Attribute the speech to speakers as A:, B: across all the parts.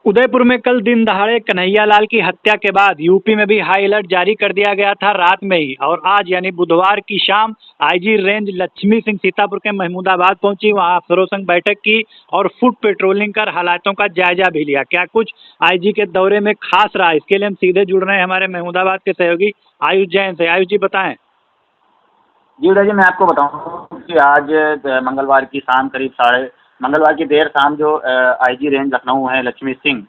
A: उदयपुर में कल दिन दहाड़े कन्हैया लाल की हत्या के बाद यूपी में भी हाई अलर्ट जारी कर दिया गया था रात में ही। और आज यानी बुधवार की शाम आईजी रेंज लक्ष्मी सिंह सीतापुर के महमूदाबाद पहुंची, वहां अफसरों संग बैठक की और फुट पेट्रोलिंग कर हालातों का जायजा भी लिया। क्या कुछ आईजी के दौरे में खास रहा, इसके लिए हम सीधे जुड़ रहे हैं हमारे महमूदाबाद के सहयोगी आयुष जैन से। आयुष जी बताएं।
B: जी उदय जी, मैं आपको बताऊं कि आज मंगलवार की शाम करीब मंगलवार की देर शाम जो आईजी रेंज लखनऊ है लक्ष्मी सिंह,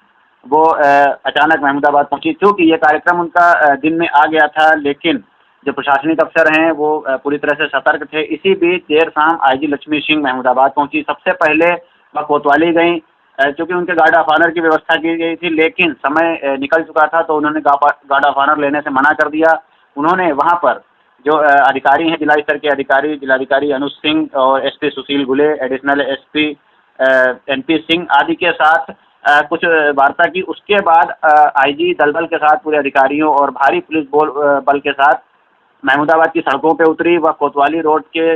B: वो अचानक महमूदाबाद पहुंची। क्योंकि ये कार्यक्रम उनका दिन में आ गया था, लेकिन जो प्रशासनिक अफसर हैं वो पूरी तरह से सतर्क थे। इसी बीच देर शाम आईजी लक्ष्मी सिंह महमूदाबाद पहुंची। सबसे पहले वह कोतवाली गई, क्योंकि उनके गार्ड ऑफ ऑनर की व्यवस्था की गई थी, लेकिन समय निकल चुका था तो उन्होंने गार्ड ऑफ ऑनर लेने से मना कर दिया। उन्होंने वहाँ पर जो अधिकारी हैं, जिला स्तर के अधिकारी, जिलाधिकारी अनुज सिंह और एसपी सुशील गुले, एडिशनल एसपी एनपी सिंह आदि के साथ कुछ वार्ता की। उसके बाद आईजी दलबल के साथ पूरे अधिकारियों और भारी पुलिस बल के साथ महमूदाबाद की सड़कों पर उतरी। वह कोतवाली रोड के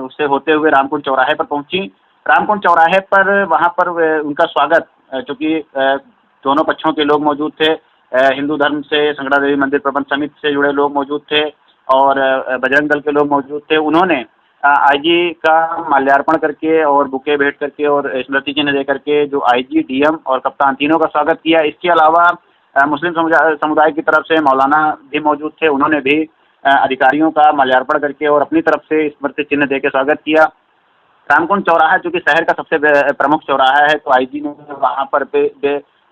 B: से होते हुए रामकुंड चौराहे पर पहुंची। रामकुंड चौराहे पर वहां पर उनका स्वागत, चूंकि दोनों पक्षों के लोग मौजूद थे, हिंदू धर्म से संगड़ा देवी मंदिर प्रबंध समिति से जुड़े लोग मौजूद थे और बजरंग दल के लोग मौजूद थे। उन्होंने आईजी का माल्यार्पण करके और बुके भेंट करके और स्मृति चिन्ह दे करके जो आईजी, डीएम और कप्तान तीनों का स्वागत किया। इसके अलावा मुस्लिम समुदाय की तरफ से मौलाना भी मौजूद थे, उन्होंने भी अधिकारियों का माल्यार्पण करके और अपनी तरफ से स्मृति चिन्ह दे के स्वागत किया। रामकुंड चौराहा चूंकि शहर का सबसे प्रमुख चौराहा है, तो आईजी ने वहाँ पर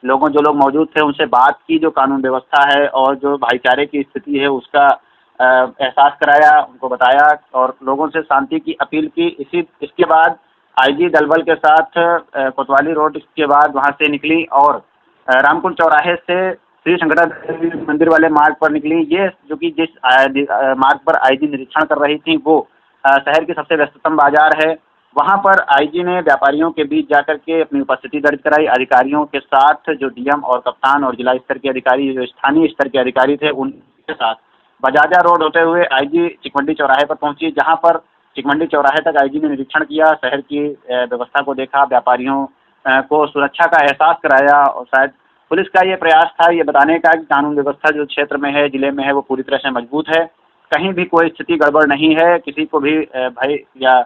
B: जो लोग मौजूद थे उनसे बात की, जो कानून व्यवस्था है और जो भाईचारे की स्थिति है उसका एहसास कराया, उनको बताया और लोगों से शांति की अपील की। इसके बाद आईजी दलबल के साथ कोतवाली रोड के बाद वहाँ से निकली और रामकुंड चौराहे से श्री शंकरा देवी मंदिर वाले मार्ग पर निकली। ये जो कि जिस मार्ग पर आईजी निरीक्षण कर रही थी वो शहर की सबसे व्यस्ततम बाजार है। वहाँ पर आईजी ने व्यापारियों के बीच जाकर के अपनी उपस्थिति दर्ज कराई। अधिकारियों के साथ जो डीएम और कप्तान और जिला स्तर के अधिकारी, जो स्थानीय स्तर के अधिकारी थे, उनके साथ बजाजा रोड होते हुए आईजी चिकमंडी चौराहे पर पहुंची, जहां पर चिकमंडी चौराहे तक आईजी ने निरीक्षण किया, शहर की व्यवस्था को देखा, व्यापारियों को सुरक्षा का एहसास कराया और शायद पुलिस का ये प्रयास था ये बताने का कि कानून व्यवस्था जो क्षेत्र में है, जिले में है, वो पूरी तरह से मजबूत है, कहीं भी कोई स्थिति गड़बड़ नहीं है, किसी को भी भय या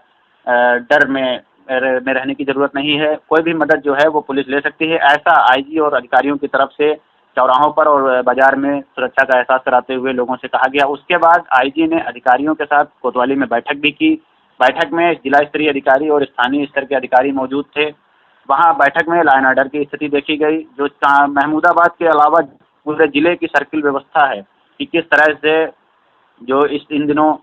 B: डर में रहने की जरूरत नहीं है, कोई भी मदद जो है वो पुलिस ले सकती है। ऐसा आईजी और अधिकारियों की तरफ से चौराहों पर और बाजार में सुरक्षा का एहसास कराते हुए लोगों से कहा गया। उसके बाद आईजी ने अधिकारियों के साथ कोतवाली में बैठक भी की। बैठक में जिला स्तरीय अधिकारी और स्थानीय स्तर के अधिकारी मौजूद थे। वहां बैठक में लॉ एंड ऑर्डर की स्थिति देखी गई। जो महमूदाबाद के अलावा पूरे जिले की सर्किल व्यवस्था है कि किस तरह से जो इन दिनों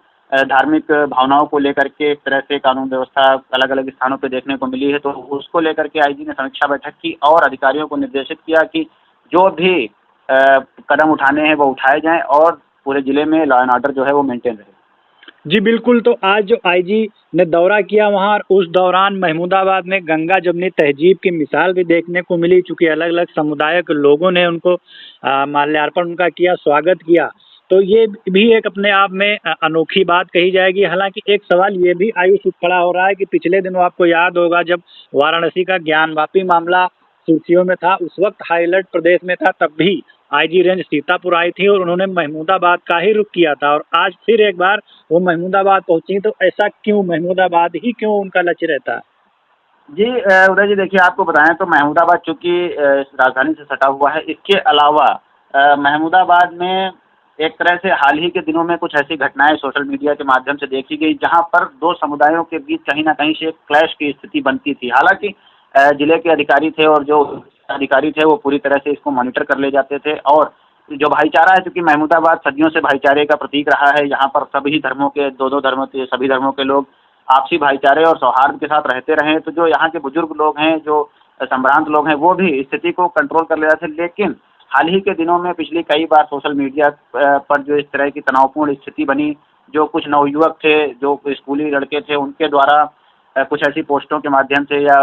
B: धार्मिक भावनाओं को लेकर के एक तरह से कानून व्यवस्था अलग अलग स्थानों पर देखने को मिली है, तो उसको लेकर के आईजी ने समीक्षा बैठक की और अधिकारियों को निर्देशित किया कि जो भी कदम उठाने हैं वो उठाए जाएं और पूरे जिले में लॉ एंड ऑर्डर जो है वो मेंटेन रहे।
A: जी बिल्कुल। तो आज जो आईजी ने दौरा किया वहां, उस दौरान महमूदाबाद में गंगा जमुनी तहजीब की मिसाल भी देखने को मिली, चूंकि अलग अलग समुदाय के लोगों ने उनको माल्यार्पण उनका किया, स्वागत किया। तो ये भी एक अपने आप में अनोखी बात कही जाएगी। हालांकि एक सवाल ये भी आयुष खड़ा हो रहा है कि पिछले दिनों आपको याद होगा जब वाराणसी का ज्ञानवापी मामला सुर्खियों में था, उस वक्त हाई अलर्ट प्रदेश में था, तब भी आईजी रेंज सीतापुर आई थी और उन्होंने महमूदाबाद का ही रुख किया था और आज फिर एक बार वो महमूदाबाद पहुंची। तो ऐसा क्यों, महमूदाबाद ही क्यों उनका लक्ष्य रहता है?
B: जी उदय जी, देखिए आपको बताएं तो महमूदाबाद चूंकि राजधानी से सटा हुआ है, इसके अलावा महमूदाबाद में एक तरह से हाल ही के दिनों में कुछ ऐसी घटनाएं सोशल मीडिया के माध्यम से देखी गई जहां पर दो समुदायों के बीच कहीं ना कहीं से एक क्लैश की स्थिति बनती थी। हालांकि जिले के अधिकारी थे और जो अधिकारी थे वो पूरी तरह से इसको मॉनिटर कर ले जाते थे और जो भाईचारा है, क्योंकि महमूदाबाद सदियों से भाईचारे का प्रतीक रहा है, यहाँ पर सभी धर्मों के दो धर्मों के सभी धर्मों के लोग आपसी भाईचारे और सौहार्द के साथ रहते रहे। तो जो यहाँ के बुजुर्ग लोग हैं, जो संभ्रांत लोग हैं, वो भी स्थिति को कंट्रोल कर ले रहे थे। लेकिन हाल ही के दिनों में पिछली कई बार सोशल मीडिया पर जो इस तरह की तनावपूर्ण स्थिति बनी, जो कुछ नवयुवक थे, जो स्कूली लड़के थे, उनके द्वारा कुछ ऐसी पोस्टों के माध्यम से या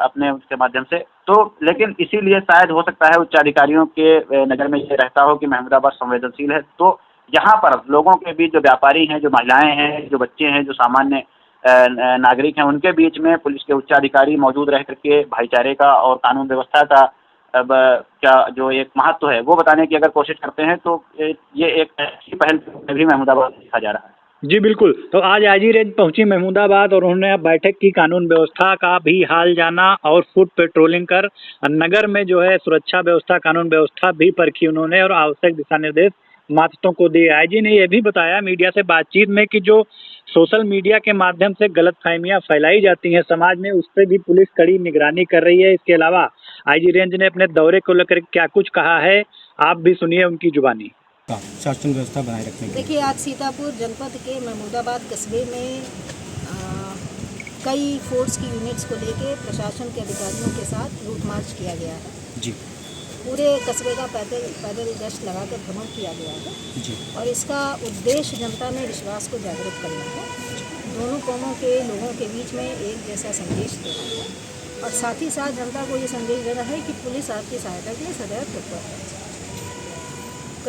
B: अपने उसके माध्यम से, तो लेकिन इसीलिए शायद हो सकता है उच्चाधिकारियों के नज़र में ये रहता हो कि महमूदाबाद संवेदनशील है, तो यहाँ पर लोगों के बीच जो व्यापारी हैं, जो महिलाएं हैं, जो बच्चे हैं, जो सामान्य नागरिक हैं, उनके बीच में पुलिस के उच्चाधिकारी मौजूद रह करके भाईचारे का और कानून व्यवस्था का अब क्या जो एक महत्व है वो बताने की अगर कोशिश करते हैं तो ये एक ऐसी पहल भी महमूदाबाद में देखा जा रहा है।
A: जी बिल्कुल। तो आज आईजी रेंज पहुंची महमूदाबाद और उन्होंने अब बैठक की, कानून व्यवस्था का भी हाल जाना और फुट पेट्रोलिंग कर नगर में जो है सुरक्षा व्यवस्था, कानून व्यवस्था भी परखी उन्होंने और आवश्यक दिशा निर्देश मातहतों को दिए। आईजी ने यह भी बताया मीडिया से बातचीत में कि जो सोशल मीडिया के माध्यम से गलतफहमियां फैलाई जाती हैं समाज में, उस पर भी पुलिस कड़ी निगरानी कर रही है। इसके अलावा आईजी रेंज ने अपने दौरे को लेकर क्या कुछ कहा है, आप भी सुनिए उनकी जुबानी।
C: शासन व्यवस्था बनाए रखने के लिए
D: देखिए, आज सीतापुर जनपद के महमूदाबाद कस्बे में कई फोर्स की यूनिट्स को लेके प्रशासन के अधिकारियों के साथ रूट मार्च किया गया है
C: जी
D: पूरे कस्बे का पैदल गश्त लगाकर भ्रमण किया गया है
C: जी
D: और इसका उद्देश्य जनता में विश्वास को जागृत करना है, दोनों कौमों के लोगों के बीच में एक जैसा संदेश देना है और साथ ही साथ जनता को ये संदेश देना है कि पुलिस आपकी सहायता के लिए सदैव तत्पर है।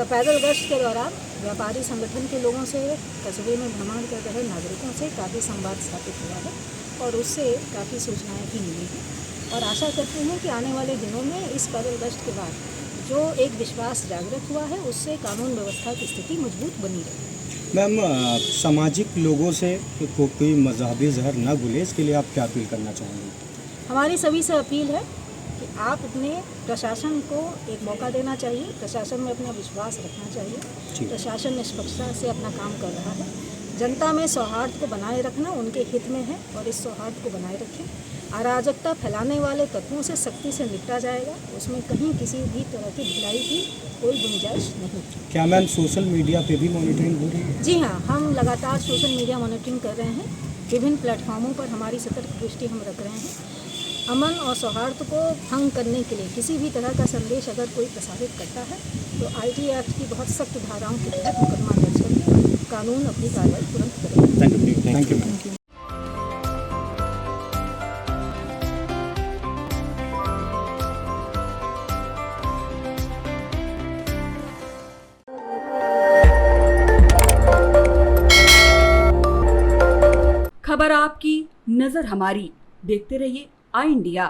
D: पैदल गश्त के दौरान व्यापारी संगठन के लोगों से, कस्बे में भ्रमण कर रहे नागरिकों से काफ़ी संवाद स्थापित हुआ है और उससे काफ़ी सूचनाएं भी मिली हैं और आशा करते हैं कि आने वाले दिनों में इस पैदल गश्त के बाद जो एक विश्वास जागृत हुआ है उससे कानून व्यवस्था की स्थिति मजबूत बनी रहेगी।
C: मैम, सामाजिक लोगों से कोई मजहबी जहर न घुले, इसके लिए आप क्या अपील करना चाहेंगे?
D: हमारी सभी से अपील है कि आप अपने प्रशासन को एक मौका देना चाहिए, प्रशासन में अपना विश्वास रखना चाहिए। प्रशासन निष्पक्षता से अपना काम कर रहा है, जनता में सौहार्द को बनाए रखना उनके हित में है और इस सौहार्द को बनाए रखें। अराजकता फैलाने वाले तत्वों से सख्ती से निपटा जाएगा, उसमें कहीं किसी भी तरह की ढिलाई की कोई गुंजाइश नहीं।
C: क्या मैम सोशल मीडिया पे भी मॉनिटरिंग हो रही है?
D: जी हाँ, हम लगातार सोशल मीडिया मॉनिटरिंग कर रहे हैं, विभिन्न प्लेटफॉर्मों पर हमारी सतर्क दृष्टि हम रख रहे हैं। अमन और सौहार्द को भंग करने के लिए किसी भी तरह का संदेश अगर कोई प्रसारित करता है तो आईटी एक्ट की बहुत सख्त धाराओं के तहत मुकदमा दर्ज करके कानून अपनी कार्रवाई तुरंत करेगा।
C: Thank you ma'am.
E: खबर आपकी, नजर हमारी। देखते रहिए आई इंडिया।